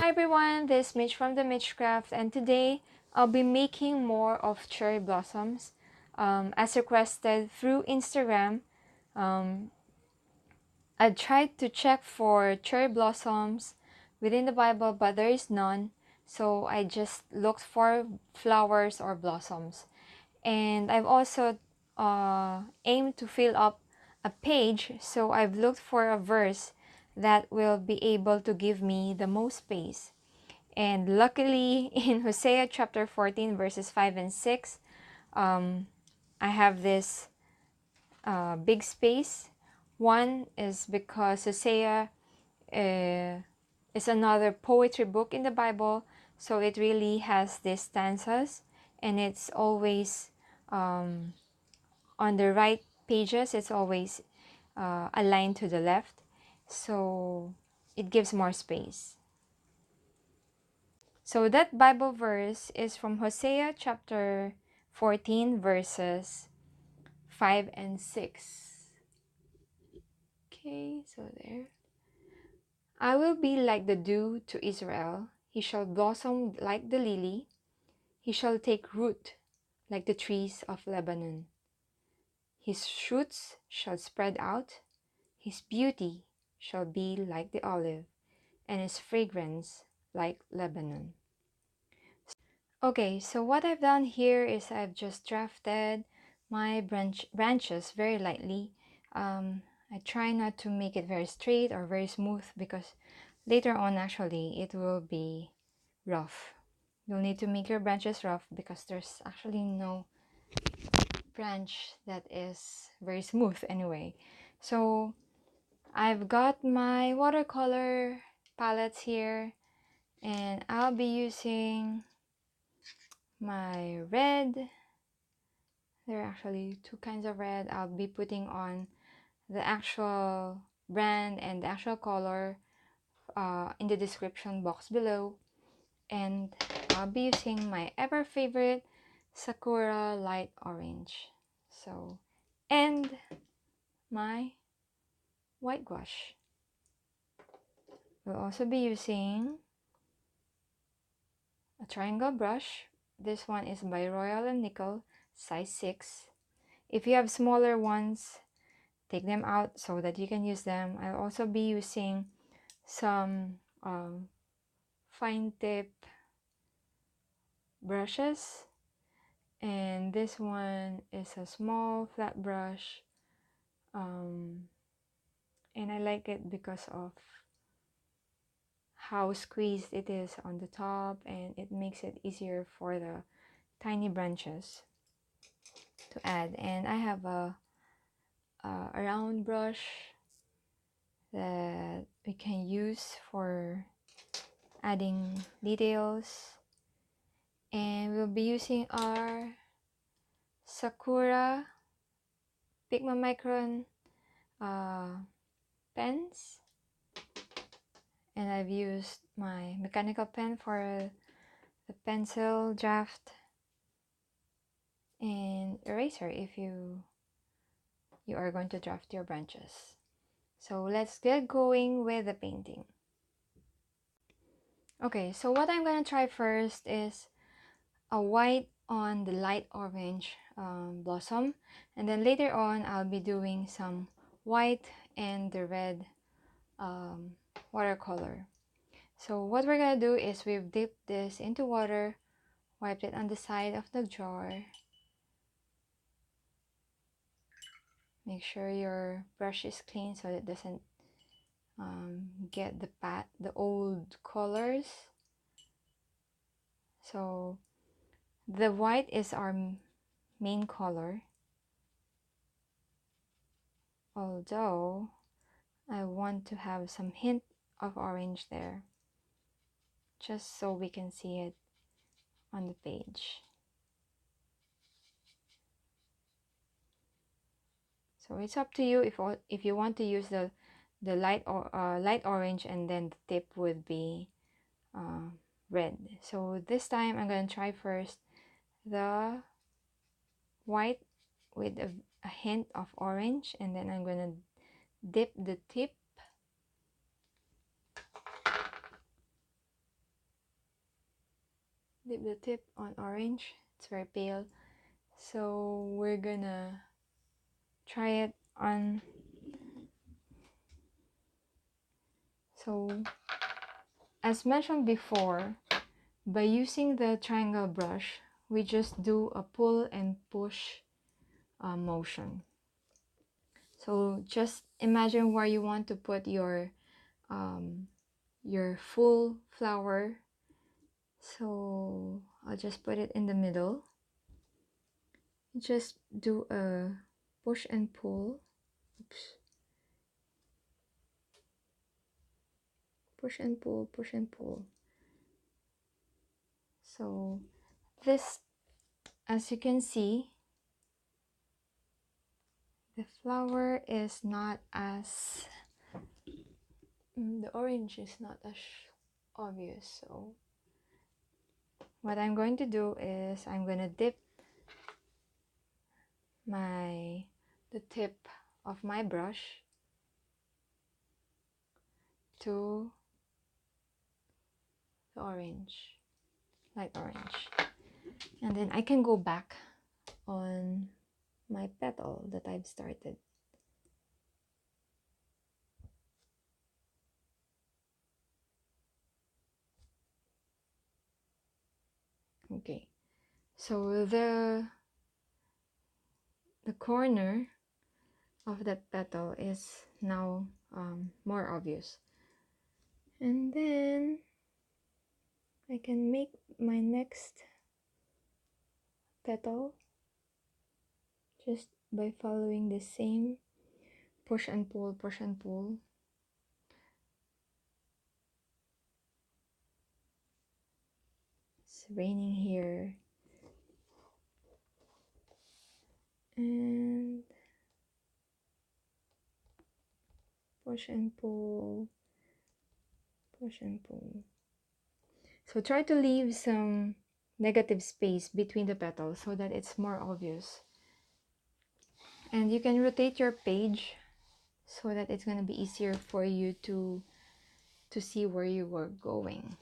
Hi everyone, this is Mitch from the Mitchcraft, and today I'll be making more of cherry blossoms. As requested through Instagram, um, I tried to check for cherry blossoms within the Bible, but there is none. So I just looked for flowers or blossoms. And I've also aimed to fill up a page, so I've looked for a verse that will be able to give me the most space. And luckily, in Hosea chapter 14, verses 5 and 6, I have this big space. One is because Hosea is another poetry book in the Bible, so it really has these stanzas, and it's always on the right pages, it's always aligned to the left, so it gives more space. So that Bible verse is from Hosea chapter 14 verses 5 and 6. Okay, so there. I will be like the dew to Israel. He shall blossom like the lily. He shall take root like the trees of Lebanon. His shoots shall spread out. His beauty shall be like the olive, and his fragrance like Lebanon. Okay, so what I've done here is I've just drafted my branches very lightly. I try not to make it very straight or very smooth because later on actually it will be rough. You'll need to make your branches rough because there's actually no branch that is very smooth anyway. So I've got my watercolor palettes here, and I'll be using my red. There are actually two kinds of red. I'll be putting on the actual brand and the actual color in the description box below. And I'll be using my ever favorite Sakura light orange. So, and my white gouache. We'll also be using a triangle brush. This one is by Royal and Nickel, size 6. If you have smaller ones, take them out so that you can use them. I'll also be using some fine tip brushes, and this one is a small flat brush, and I like it because of how squeezed it is on the top, and it makes it easier for the tiny branches to add. And I have a round brush that we can use for adding details, and we'll be using our Sakura Pigma Micron pens, and I've used my mechanical pen for the pencil draft, and eraser if you are going to draft your branches. So let's get going with the painting. Okay, so what I'm gonna try first is a white on the light orange blossom, and then later on I'll be doing some white and the red watercolor. So what we're gonna do is we've dipped this into water, wiped it on the side of the jar. Make sure your brush is clean so it doesn't get the old colors. So the white is our main color, although I want to have some hint of orange there, just so we can see it on the page. So it's up to you if you want to use the light orange, and then the tip would be red. So this time I'm gonna try first the white with a hint of orange, and then I'm gonna dip the tip dip the tip on orange. It's very pale. So we're gonna try it on. So as mentioned before, by using the triangle brush, we just do a pull and push motion. So just imagine where you want to put your full flower. So I'll just put it in the middle. Just do a push and pull. Oops. Push and pull, push and pull. So this, as you can see, the flower is not as, the orange is not as obvious. So what I'm going to do is I'm going to dip the tip of my brush to the orange, light orange, and then I can go back on my petal that I've started. Okay, so the corner of that petal is now more obvious, and then I can make my next petal just by following the same push and pull, push and pull. It's raining here, and push and pull, push and pull. So try to leave some negative space between the petals so that it's more obvious. And you can rotate your page so that it's going to be easier for you to see where you were going.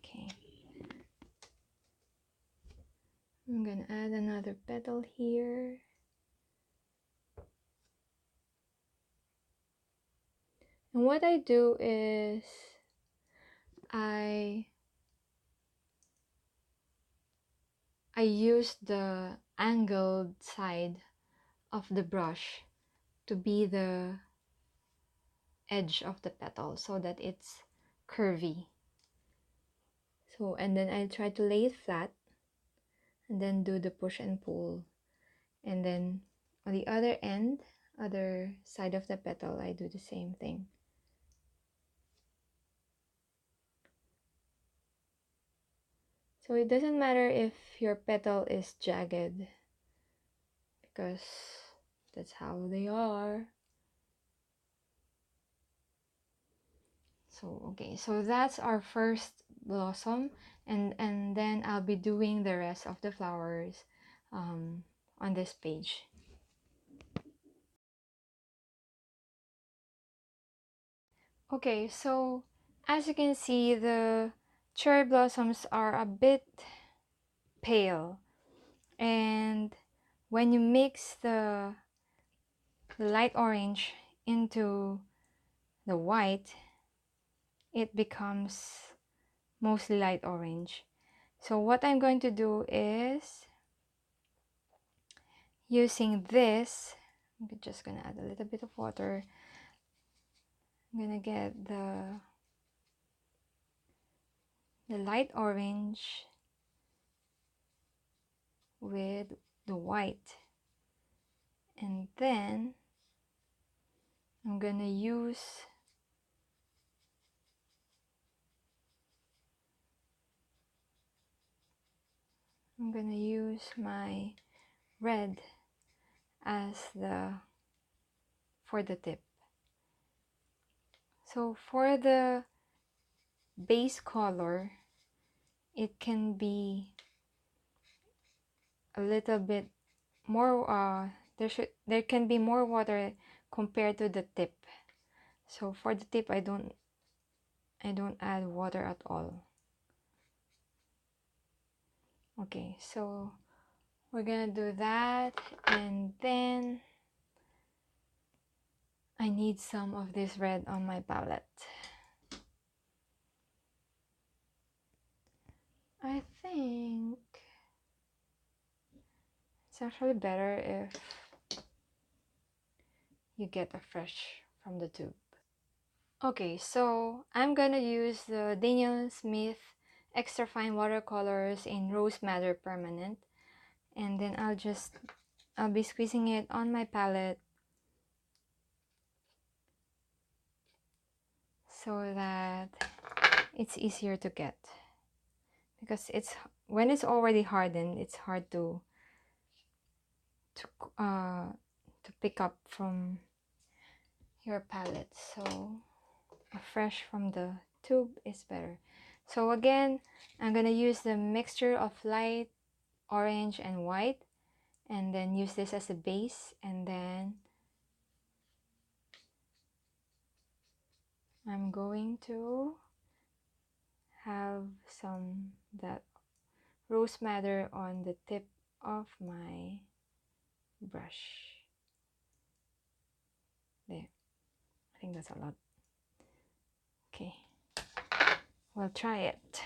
Okay. I'm going to add another petal here. And what I do is I use the angled side of the brush to be the edge of the petal so that it's curvy. So, and then I try to lay it flat and then do the push and pull. And then on the other end, other side of the petal, I do the same thing. So it doesn't matter if your petal is jagged because that's how they are. So okay, so that's our first blossom, and then I'll be doing the rest of the flowers on this page. Okay, so as you can see, the cherry blossoms are a bit pale, and when you mix the light orange into the white, it becomes mostly light orange. So what I'm going to do is, using this, I'm just gonna add a little bit of water. I'm gonna get the light orange with the white, and then I'm gonna use my red as for the tip. So for the base color, it can be a little bit more, there can be more water compared to the tip. So for the tip, I don't add water at all. Okay, so we're gonna do that, and then I need some of this red on my palette. I think it's actually better if you get a fresh from the tube. Okay, so I'm gonna use the Daniel Smith extra fine watercolors in Rose Madder Permanent, and then I'll be squeezing it on my palette so that it's easier to get, because it's when it's already hardened, it's hard to uh to pick up from your palette. So a fresh from the tube is better. So again, I'm gonna use the mixture of light orange and white, and then use this as a base, and then I'm going to have some that rose madder on the tip of my brush. There, I think that's a lot. Okay, we'll try it.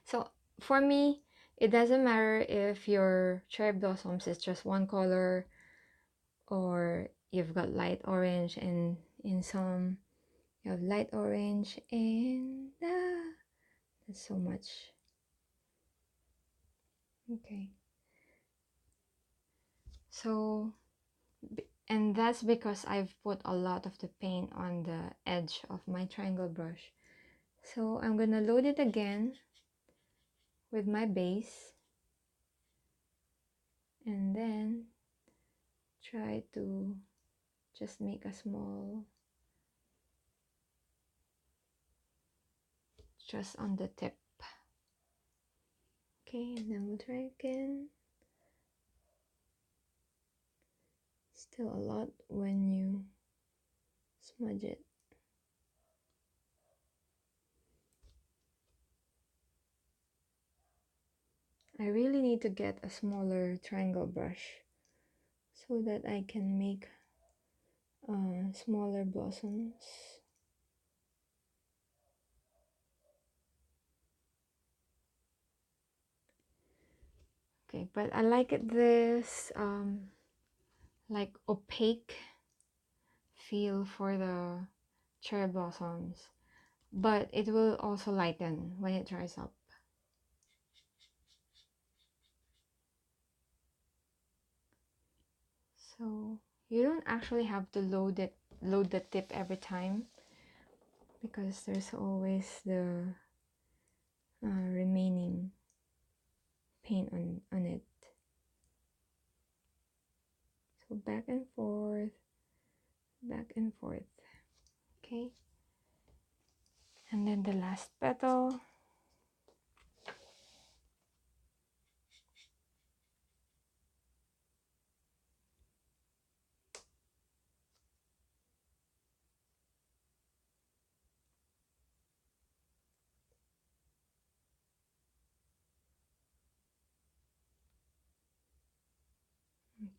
So for me, it doesn't matter if your cherry blossoms is just one color, or you've got light orange, and in some you have light orange, and that's so much. Okay, so and that's because I've put a lot of the paint on the edge of my triangle brush. So I'm gonna load it again with my base, and then try to just make a small, just on the tip. Okay, and then we'll try again. Still a lot when you smudge it. I really need to get a smaller triangle brush so that I can make smaller blossoms. Okay, but I like it this like opaque feel for the cherry blossoms, but it will also lighten when it dries up. So you don't actually have to load the tip every time, because there's always the remaining paint on it. So back and forth, back and forth. Okay, and then the last petal.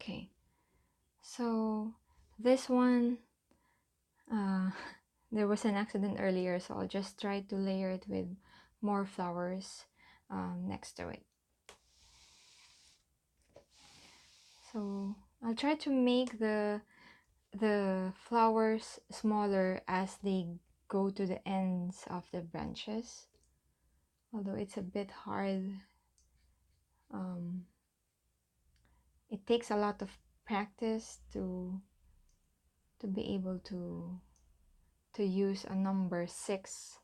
Okay, so this one, there was an accident earlier, so I'll just try to layer it with more flowers next to it. So I'll try to make the flowers smaller as they go to the ends of the branches, although it's a bit hard. It takes a lot of practice to be able to use a number 6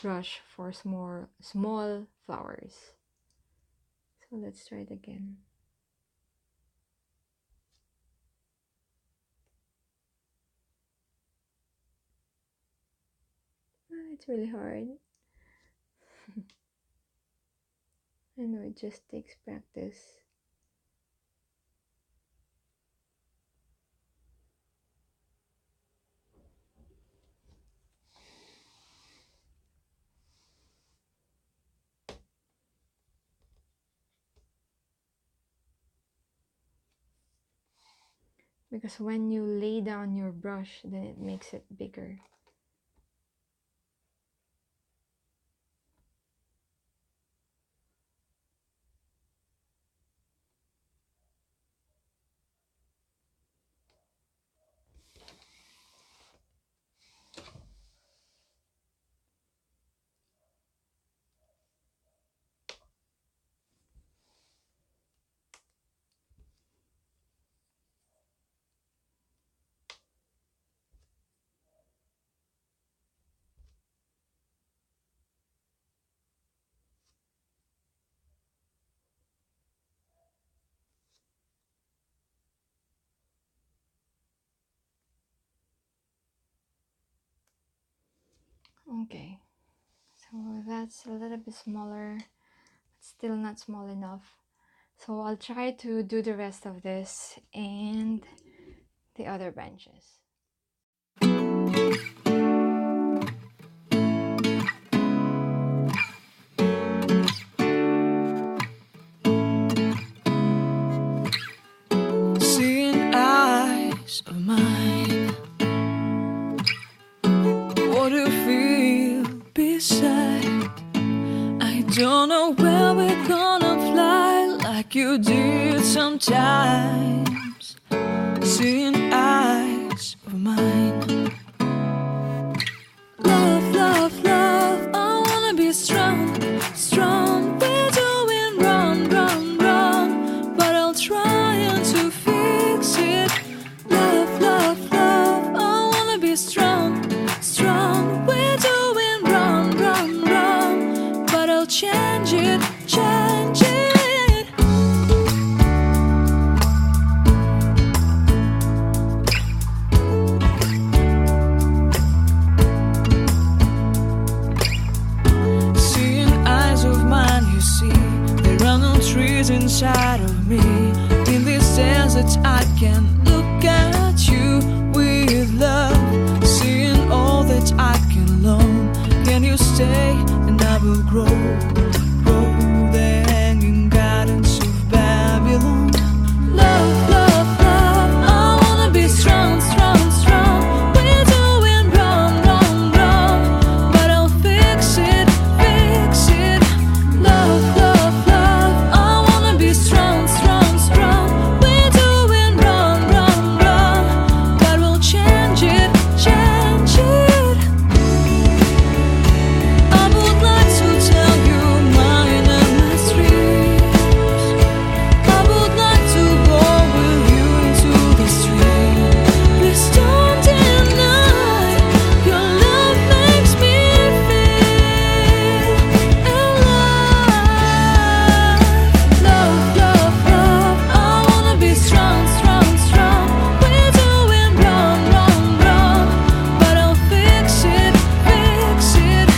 brush for small flowers. So let's try it again. It's really hard. I know, it just takes practice. because when you lay down your brush, then it makes it bigger. Okay, so that's a little bit smaller, but still not small enough. So I'll try to do the rest of this and the other branches. Seeing eyes of mine, what do you feel beside? I don't know where we're gonna fly like you did sometimes. Seeing eyes of mine, love, love, love, I wanna be strong, strong. We're doing wrong, wrong, wrong, but I'll try to fix it. Love, love, love, I wanna be strong, strong. We're doing wrong, wrong, wrong, but I'll change it, change it. Seeing eyes of mine, you see, there are no trees inside of me. In this desert I can look at you with love. Seeing all that I can learn, can you stay and I will grow, grow the hanging gardens of Babylon. Love, love, love, I wanna be strong, strong, strong. We're doing wrong, wrong, wrong, but I'll fix it, fix it. Love, love, love, I wanna be strong, strong, strong. We're doing wrong, wrong, wrong, but we'll change it, change it. I would like to tell you mine and my dreams. I would like to go with you into the street. Please don't deny, your love makes me feel alive. Love, love, love, I wanna be strong, strong, strong. We're doing wrong, wrong, wrong, but I'll fix it, fix it.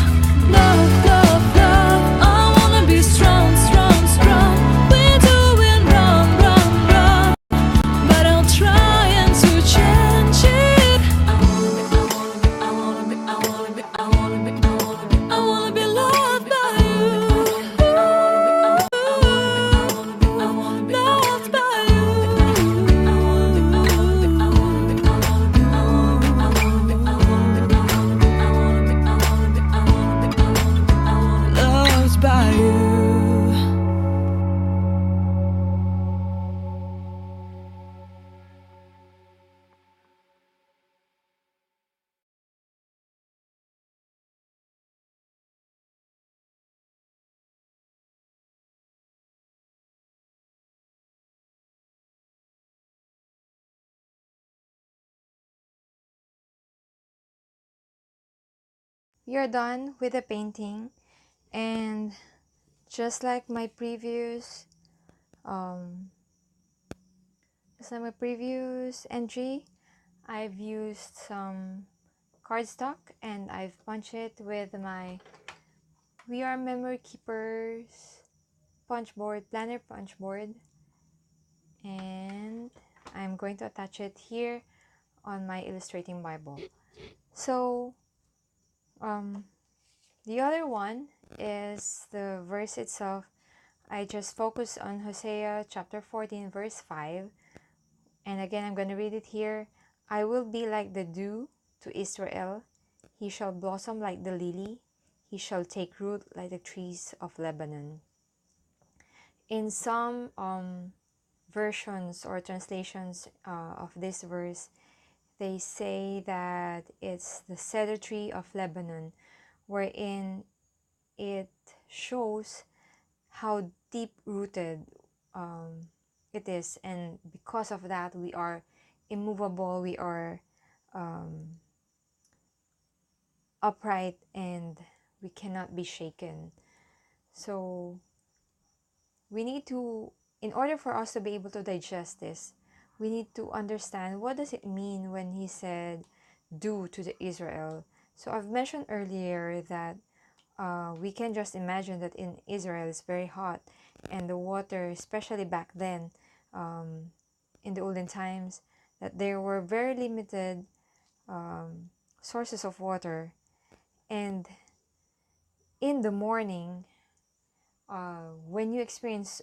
Love, love, love, I wanna be strong, strong, strong. We're doing wrong, wrong, wrong, but I'll try and to change it. I wanna be loved by you. Loved by you. Loved by you. You're done with the painting, and just like my previous entry, I've used some cardstock and I've punched it with my We Are Memory Keepers planner punch board, and I'm going to attach it here on my illustrating Bible. So the other one is the verse itself. I just focus on Hosea chapter 14 verse 5, And again, I'm going to read it here. I will be like the dew to Israel. He shall blossom like the lily. He shall take root like the trees of Lebanon. In some versions or translations of this verse, they say that it's the cedar tree of Lebanon, wherein it shows how deep rooted it is, and because of that, we are immovable, we are upright, and we cannot be shaken. So we need to, in order for us to be able to digest this, we need to understand what does it mean when he said do to the Israel. So I've mentioned earlier that we can just imagine that in Israel it's very hot, and the water, especially back then, in the olden times, that there were very limited sources of water. And in the morning, when you experience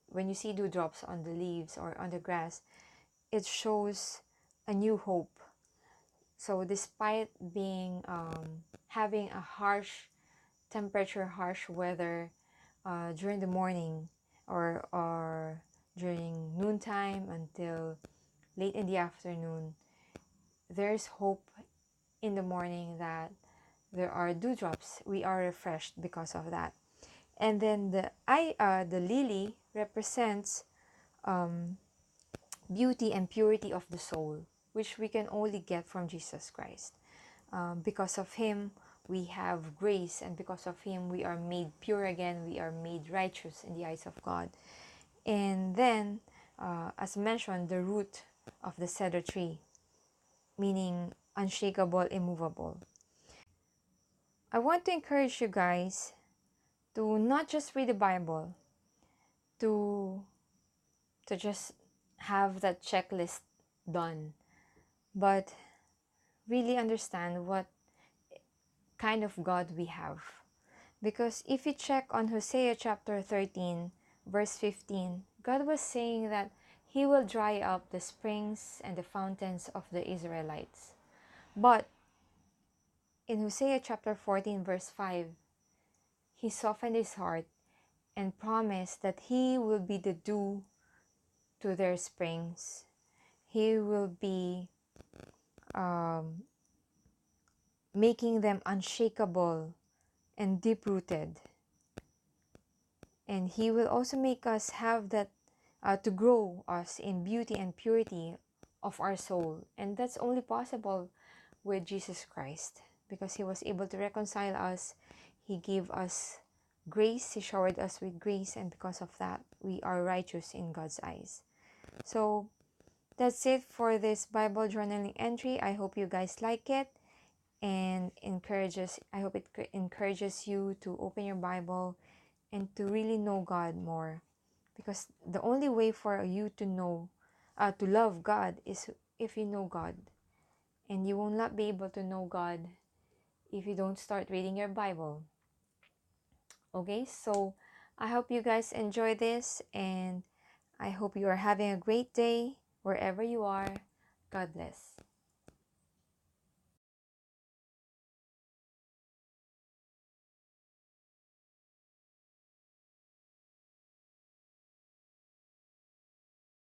when you see dewdrops on the leaves or on the grass, it shows a new hope. So despite being having a harsh temperature, harsh weather during the morning, or during noontime until late in the afternoon, there's hope in the morning that there are dewdrops. We are refreshed because of that. And then the lily represents beauty and purity of the soul, which we can only get from Jesus Christ. Because of him, we have grace, and because of him, we are made pure again. We are made righteous in the eyes of God. And then, as mentioned, the root of the cedar tree, meaning unshakable, immovable. I want to encourage you guys to not just read the Bible, to just have that checklist done, but really understand what kind of God we have. Because if you check on Hosea chapter 13, verse 15, God was saying that he will dry up the springs and the fountains of the Israelites. But in Hosea chapter 14, verse 5, he softened his heart and promised that he will be the dew to their springs. He will be making them unshakable and deep rooted. And he will also make us have that, to grow us in beauty and purity of our soul. And that's only possible with Jesus Christ, because he was able to reconcile us. He gave us grace, he showered us with grace, and because of that, we are righteous in God's eyes. So that's it for this Bible journaling entry. I hope you guys like it, and I hope it encourages you to open your Bible and to really know God more, because the only way for you to know, to love God, is if you know God. And you will not be able to know God if you don't start reading your Bible. Okay, so I hope you guys enjoy this, and I hope you are having a great day wherever you are. God bless.